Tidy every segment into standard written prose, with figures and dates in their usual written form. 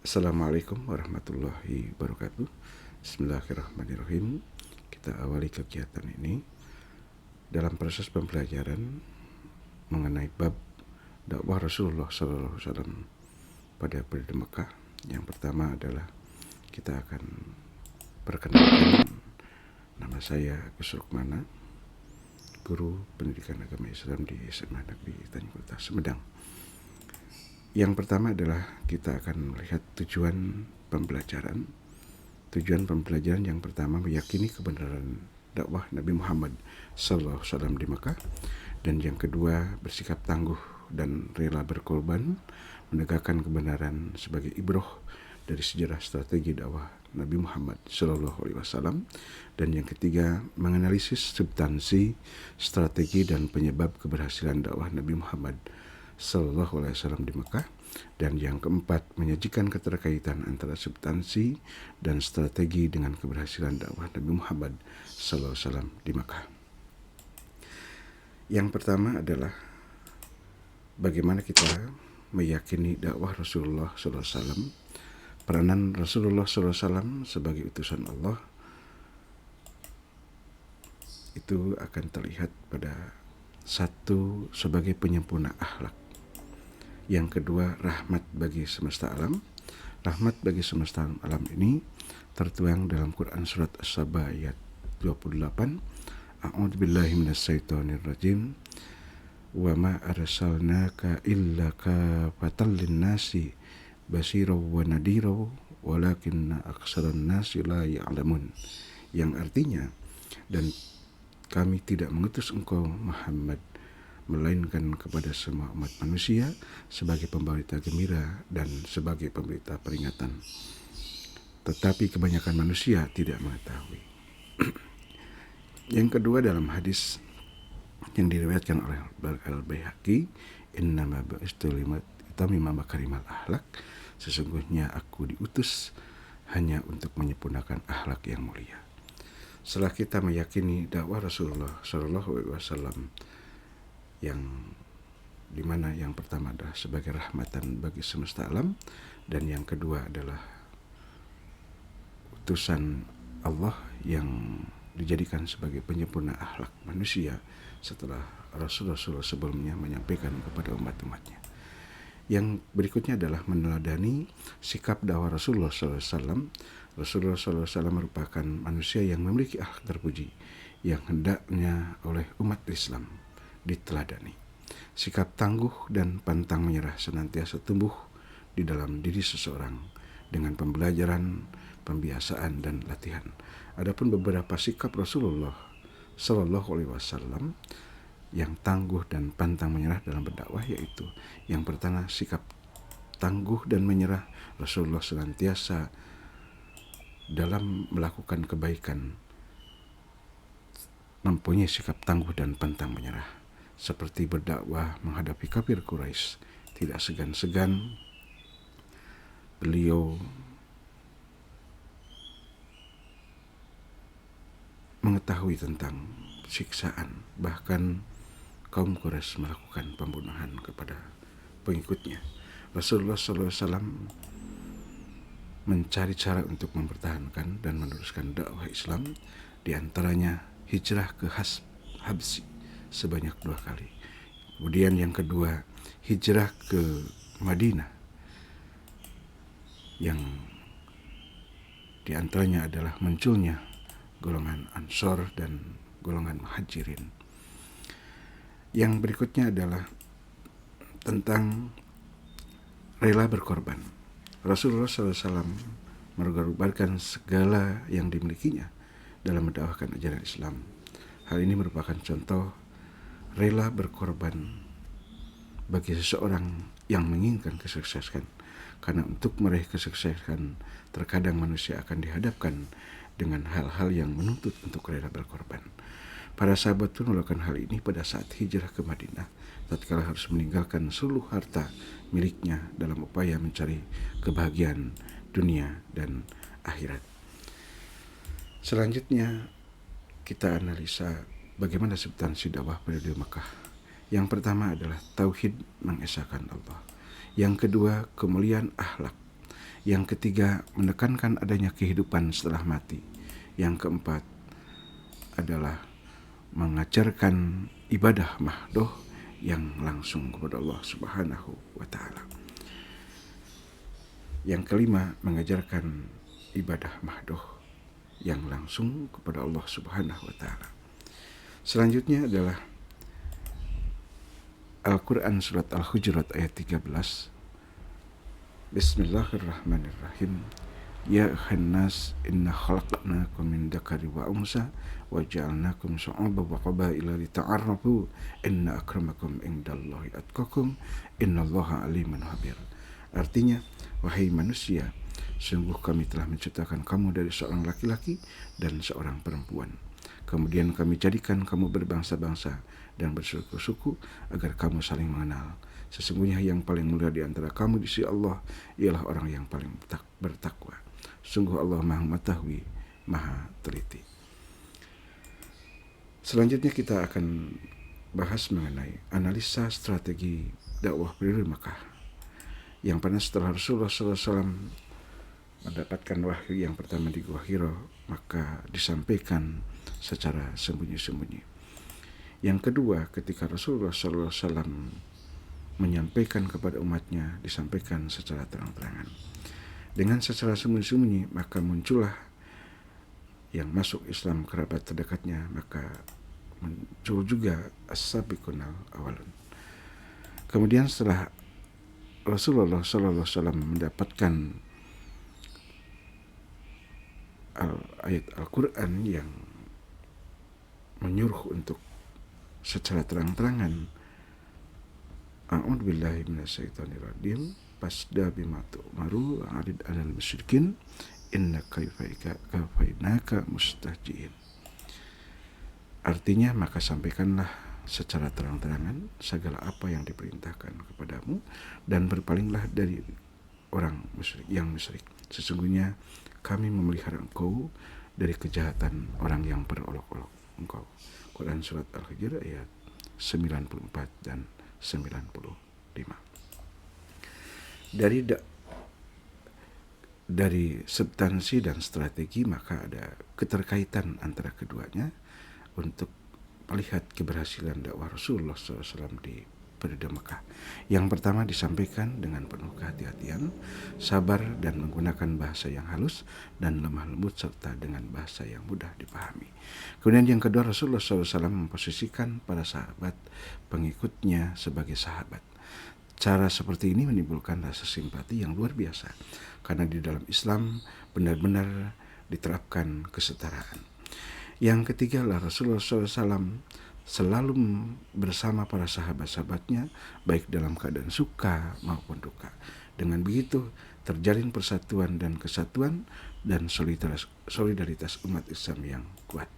Assalamualaikum warahmatullahi wabarakatuh. Bismillahirrahmanirrahim. Kita awali kegiatan ini dalam proses pembelajaran mengenai bab dakwah Rasulullah SAW pada periode Mekah. Yang pertama adalah kita akan perkenalkan, nama saya Agus Rukmana, guru pendidikan agama Islam di SMA Negeri Tanjung Kota Sumedang. Yang pertama adalah kita akan melihat tujuan pembelajaran. Tujuan pembelajaran yang pertama meyakini kebenaran dakwah Nabi Muhammad SAW di Mekah. Dan yang kedua bersikap tangguh dan rela berkorban menegakkan kebenaran sebagai ibroh dari sejarah strategi dakwah Nabi Muhammad SAW. Dan yang ketiga menganalisis substansi, strategi dan penyebab keberhasilan dakwah Nabi Muhammad SAW di Mekah. Dan yang keempat menyajikan keterkaitan antara substansi dan strategi dengan keberhasilan dakwah Nabi Muhammad SAW di Mekah. Yang pertama adalah bagaimana kita meyakini dakwah Rasulullah SAW, peranan Rasulullah SAW sebagai utusan Allah. Itu akan terlihat pada satu, sebagai penyempurna akhlak. Yang kedua, rahmat bagi semesta alam. Rahmat bagi semesta alam ini tertuang dalam Quran surat As-Saba ayat 28. A'udzubillahi minasyaitonirrajim. Wa ma arsalnaka illa kafatan linnasi basyiraw wa nadhiraw walakinna aktsaran nasi la ya'lamun. Yang artinya, dan kami tidak mengutus engkau Muhammad melainkan kepada semua umat manusia sebagai pemberita gembira dan sebagai pemberita peringatan. Tetapi kebanyakan manusia tidak mengetahui. Yang kedua, dalam hadis yang diriwayatkan oleh Al-Baihaqi, innama bu'istu liutammima makarimal akhlak, sesungguhnya aku diutus hanya untuk menyempurnakan akhlak yang mulia. Setelah kita meyakini dakwah Rasulullah SAW, yang dimana yang pertama adalah sebagai rahmatan bagi semesta alam, dan yang kedua adalah utusan Allah yang dijadikan sebagai penyempurna akhlak manusia setelah Rasul-Rasul sebelumnya menyampaikan kepada umat-umatnya. Yang berikutnya adalah meneladani sikap dakwah Rasulullah SAW. Rasulullah SAW merupakan manusia yang memiliki akhlak terpuji yang hendaknya oleh umat Islam diteladani. Sikap tangguh dan pantang menyerah senantiasa tumbuh di dalam diri seseorang dengan pembelajaran, pembiasaan, dan latihan. Adapun beberapa sikap Rasulullah SAW yang tangguh dan pantang menyerah dalam berdakwah, yaitu yang pertama, sikap tangguh dan menyerah. Rasulullah senantiasa dalam melakukan kebaikan mempunyai sikap tangguh dan pantang menyerah. Seperti berdakwah menghadapi kafir Quraisy, tidak segan-segan beliau mengetahui tentang siksaan, bahkan kaum Quraisy melakukan pembunuhan kepada pengikutnya. Rasulullah SAW mencari cara untuk mempertahankan dan meneruskan dakwah Islam, diantaranya hijrah ke Habsyi sebanyak 2 kali. Kemudian yang kedua, hijrah ke Madinah, yang diantaranya adalah munculnya golongan Ansor dan golongan Muhajirin. Yang berikutnya adalah tentang rela berkorban. Rasulullah SAW mengorbankan segala yang dimilikinya dalam mendakwahkan ajaran Islam. Hal ini merupakan contoh rela berkorban bagi seseorang yang menginginkan kesuksesan. Karena untuk meraih kesuksesan, terkadang manusia akan dihadapkan dengan hal-hal yang menuntut untuk rela berkorban. Para sahabat pun melakukan hal ini pada saat hijrah ke Madinah, tatkala harus meninggalkan seluruh harta miliknya dalam upaya mencari kebahagiaan dunia dan akhirat. Selanjutnya kita analisa bagaimana substansi dakwah periode Mekah. Yang pertama adalah tauhid, mengesahkan Allah. Yang kedua, kemuliaan akhlak. Yang ketiga, menekankan adanya kehidupan setelah mati. Yang keempat adalah mengajarkan ibadah mahdoh yang langsung kepada Allah Subhanahu wa Ta'ala. Yang kelima, mengajarkan ibadah mahdoh yang langsung kepada Allah Subhanahu wa Ta'ala. Selanjutnya adalah Al-Quran surat Al-Hujurat ayat 13. Bismillahirrahmanirrahim. Ya khannas inna khalaqnakum min dzakari wa unsa wa ja'alnakum syu'uban wa qabaila lita'arafu inna akramakum indallahi atqakum innallaha alimun khabir. Artinya, wahai manusia, sungguh kami telah menciptakan kamu dari seorang laki-laki dan seorang perempuan. Kemudian kami jadikan kamu berbangsa-bangsa dan bersuku-suku agar kamu saling mengenal. Sesungguhnya yang paling mulia di antara kamu di sisi Allah ialah orang yang paling bertakwa. Sungguh Allah Maha Mengetahui, Maha Teliti. Selanjutnya kita akan bahas mengenai analisa strategi dakwah penduduk Mekah. Yang pernah setelah Rasulullah SAW mendapatkan wahyu yang pertama di Gua Hira, maka disampaikan secara sembunyi-sembunyi. Yang kedua, ketika Rasulullah SAW menyampaikan kepada umatnya, disampaikan secara terang-terangan. Dengan secara sembunyi-sembunyi, maka muncullah yang masuk Islam kerabat terdekatnya, maka muncul juga as-sabiqunal awalun. Kemudian setelah Rasulullah SAW mendapatkan ayat Al-Quran yang menyuruh untuk secara terang-terangan, a'udzubillahi minasyaitonirrajim, fasda bima tu'maru wa'rid 'alal musyrikin innaka kafainaka mustahjiin. Artinya, maka sampaikanlah secara terang-terangan segala apa yang diperintahkan kepadamu dan berpalinglah dari orang musyrik yang musyrik. Sesungguhnya kami memelihara engkau dari kejahatan orang yang berolok-olok engkau. Quran surat Al-Hijr ayat 94 dan 95. Dari substansi dan strategi, maka ada keterkaitan antara keduanya untuk melihat keberhasilan dakwah Rasulullah SAW di periode Mekah. Yang pertama disampaikan dengan penuh kehati-hatian, sabar dan menggunakan bahasa yang halus dan lemah lembut serta dengan bahasa yang mudah dipahami. Kemudian yang kedua, Rasulullah SAW memposisikan para sahabat pengikutnya sebagai sahabat. Cara seperti ini menimbulkan rasa simpati yang luar biasa, karena di dalam Islam benar-benar diterapkan kesetaraan. Yang ketiga adalah Rasulullah SAW selalu bersama para sahabat-sahabatnya, baik dalam keadaan suka maupun duka. Dengan begitu terjalin persatuan dan kesatuan dan solidaritas umat Islam yang kuat.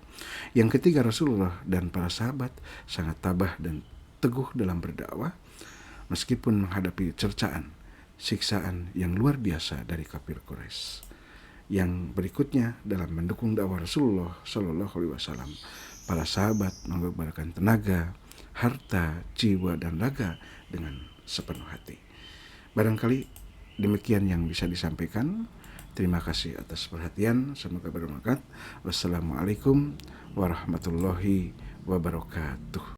Yang ketiga, Rasulullah dan para sahabat sangat tabah dan teguh dalam berdakwah, meskipun menghadapi cercaan, siksaan yang luar biasa dari kafir Quraisy. Yang berikutnya, dalam mendukung dakwah Rasulullah SAW, para sahabat mengorbankan tenaga, harta, jiwa, dan raga dengan sepenuh hati. Barangkali demikian yang bisa disampaikan. Terima kasih atas perhatian. Semoga bermanfaat. Wassalamualaikum warahmatullahi wabarakatuh.